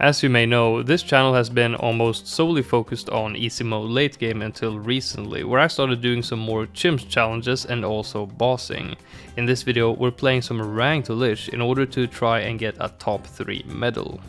As you may know, this channel has been almost solely focused on easy mode late game until recently, where I started doing some more chimps challenges and also bossing. In this video we're playing some ranked Lych in order to try and get a top 3 medal.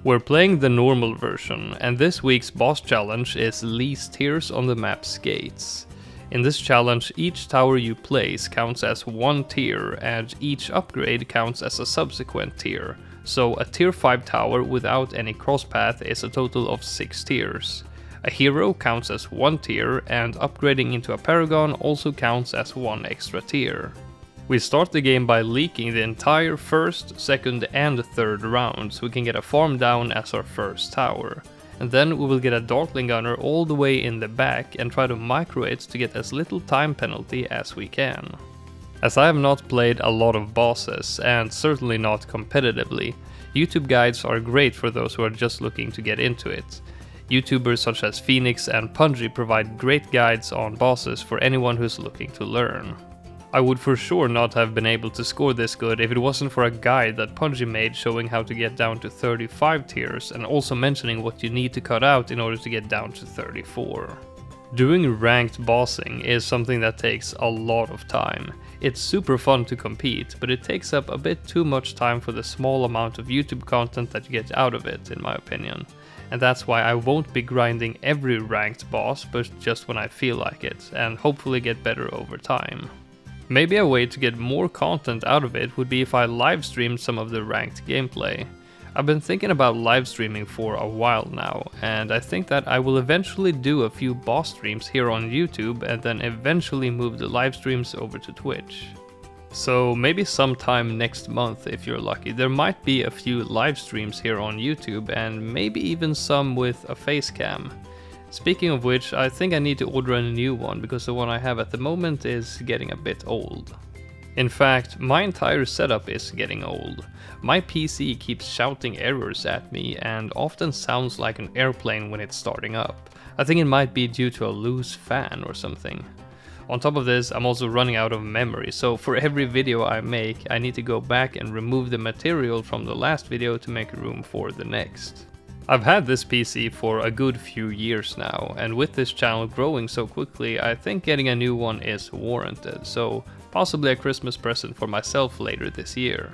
We're playing the normal version, and this week's boss challenge is least tiers on the map's gates. In this challenge, each tower you place counts as one tier, and each upgrade counts as a subsequent tier. So a tier 5 tower without any crosspath is a total of 6 tiers. A hero counts as 1 tier, and upgrading into a paragon also counts as 1 extra tier. We start the game by leaking the entire first, second and third round, so we can get a farm down as our first tower. And then we will get a Dartling gunner all the way in the back and try to micro it to get as little time penalty as we can. As I have not played a lot of bosses, and certainly not competitively, YouTube guides are great for those who are just looking to get into it. YouTubers such as Phoenix and Punji provide great guides on bosses for anyone who's looking to learn. I would for sure not have been able to score this good if it wasn't for a guide that Punji made showing how to get down to 35 tiers and also mentioning what you need to cut out in order to get down to 34. Doing ranked bossing is something that takes a lot of time. It's super fun to compete, but it takes up a bit too much time for the small amount of YouTube content that you get out of it, in my opinion. And that's why I won't be grinding every ranked boss, but just when I feel like it, and hopefully get better over time. Maybe a way to get more content out of it would be if I live streamed some of the ranked gameplay. I've been thinking about live streaming for a while now, and I think that I will eventually do a few boss streams here on YouTube and then eventually move the live streams over to Twitch. So maybe sometime next month if you're lucky, there might be a few live streams here on YouTube and maybe even some with a face cam. Speaking of which, I think I need to order a new one because the one I have at the moment is getting a bit old. In fact, my entire setup is getting old. My PC keeps shouting errors at me and often sounds like an airplane when it's starting up. I think it might be due to a loose fan or something. On top of this, I'm also running out of memory, so for every video I make, I need to go back and remove the material from the last video to make room for the next. I've had this PC for a good few years now, and with this channel growing so quickly, I think getting a new one is warranted, so possibly a Christmas present for myself later this year.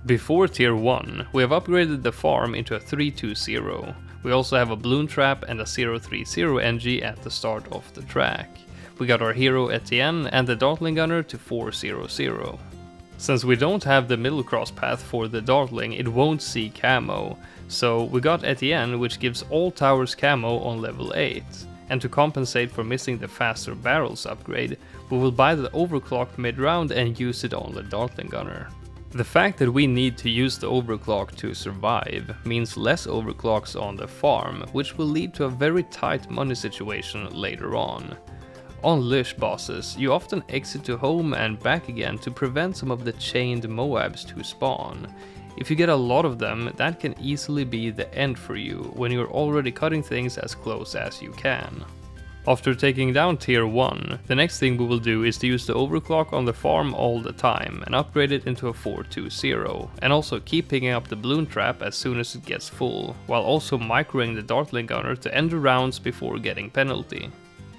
Before tier 1, we have upgraded the farm into a 320. We also have a bloon trap and a 030 NG at the start of the track. We got our hero Etienne and the Dartling gunner to 400. Since we don't have the middle cross path for the Dartling, it won't see camo, so we got Etienne, which gives all towers camo on level 8. And to compensate for missing the faster barrels upgrade, we will buy the overclock mid-round and use it on the Dartling gunner. The fact that we need to use the overclock to survive means less overclocks on the farm, which will lead to a very tight money situation later on. On Lych bosses, you often exit to home and back again to prevent some of the chained Moabs to spawn. If you get a lot of them, that can easily be the end for you when you're already cutting things as close as you can. After taking down tier 1, the next thing we will do is to use the overclock on the farm all the time and upgrade it into a 420, and also keep picking up the bloon trap as soon as it gets full, while also microing the Dartling gunner to end the rounds before getting penalty.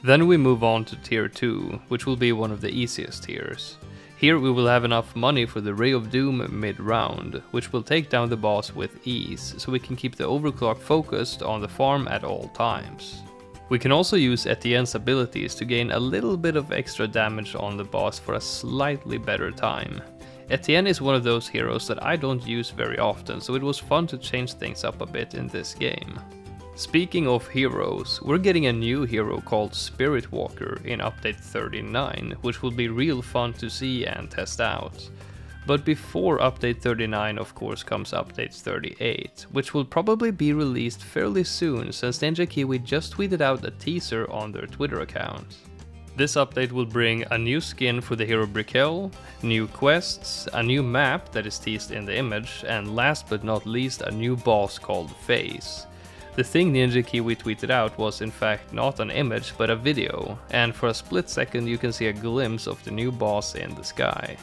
Then we move on to tier 2, which will be one of the easiest tiers. Here we will have enough money for the Ray of Doom mid-round, which will take down the boss with ease, so we can keep the overclock focused on the farm at all times. We can also use Etienne's abilities to gain a little bit of extra damage on the boss for a slightly better time. Etienne is one of those heroes that I don't use very often, so it was fun to change things up a bit in this game. Speaking of heroes, we're getting a new hero called Spirit Walker in update 39, which will be real fun to see and test out. But before update 39 of course comes update 38, which will probably be released fairly soon since Ninja Kiwi just tweeted out a teaser on their Twitter account. This update will bring a new skin for the hero Brickell, new quests, a new map that is teased in the image, and last but not least a new boss called Face. The thing Ninja Kiwi tweeted out was in fact not an image but a video, and for a split second you can see a glimpse of the new boss in the sky.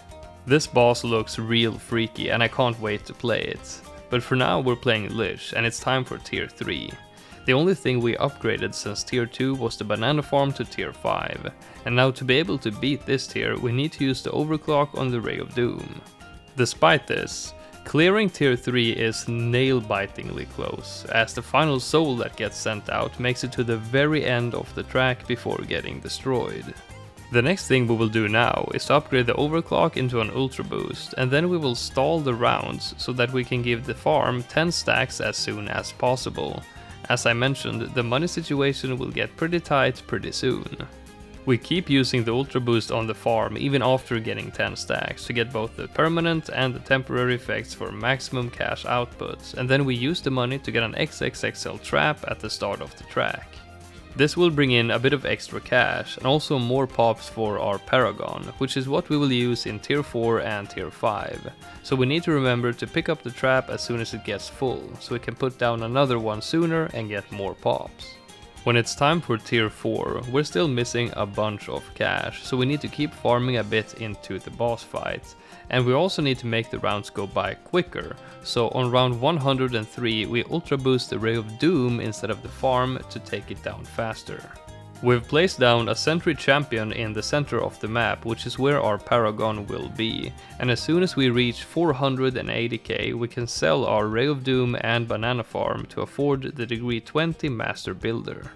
This boss looks real freaky and I can't wait to play it. But for now we're playing Lych, and it's time for tier 3. The only thing we upgraded since tier 2 was the banana farm to tier 5, and now to be able to beat this tier we need to use the overclock on the Ray of Doom. Despite this, clearing tier 3 is nail-bitingly close, as the final soul that gets sent out makes it to the very end of the track before getting destroyed. The next thing we will do now is to upgrade the overclock into an ultra boost, and then we will stall the rounds so that we can give the farm 10 stacks as soon as possible. As I mentioned, the money situation will get pretty tight pretty soon. We keep using the ultra boost on the farm even after getting 10 stacks to get both the permanent and the temporary effects for maximum cash outputs, and then we use the money to get an XXXL trap at the start of the track. This will bring in a bit of extra cash and also more pops for our Paragon, which is what we will use in tier 4 and tier 5. So we need to remember to pick up the trap as soon as it gets full, so we can put down another one sooner and get more pops. When it's time for tier 4, we're still missing a bunch of cash, so we need to keep farming a bit into the boss fight. And we also need to make the rounds go by quicker, so on round 103 we ultra boost the Ray of Doom instead of the farm to take it down faster. We've placed down a sentry champion in the center of the map, which is where our Paragon will be, and as soon as we reach 480k we can sell our Ray of Doom and banana farm to afford the degree 20 master builder.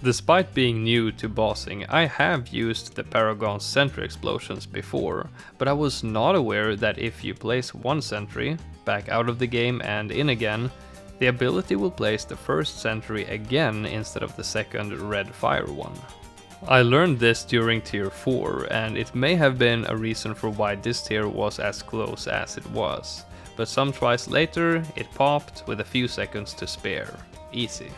Despite being new to bossing, I have used the Paragon's sentry explosions before, but I was not aware that if you place one sentry, back out of the game and in again, the ability will place the first sentry again instead of the second red fire one. I learned this during tier 4, and it may have been a reason for why this tier was as close as it was, but some tries later it popped with a few seconds to spare. Easy.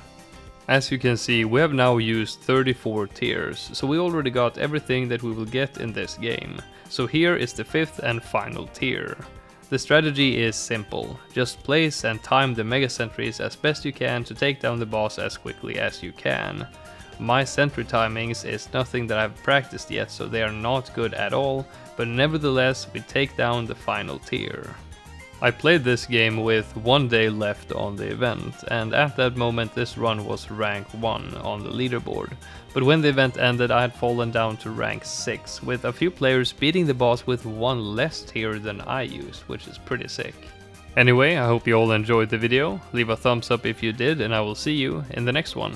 As you can see, we have now used 34 tiers, so we already got everything that we will get in this game. So here is the 5th and final tier. The strategy is simple, just place and time the mega sentries as best you can to take down the boss as quickly as you can. My sentry timings is nothing that I've practiced yet, so they are not good at all, but nevertheless we take down the final tier. I played this game with 1 day left on the event, and at that moment this run was rank 1 on the leaderboard, but when the event ended I had fallen down to rank 6, with a few players beating the boss with 1 less tier than I used, which is pretty sick. Anyway, I hope you all enjoyed the video, leave a thumbs up if you did, and I will see you in the next one.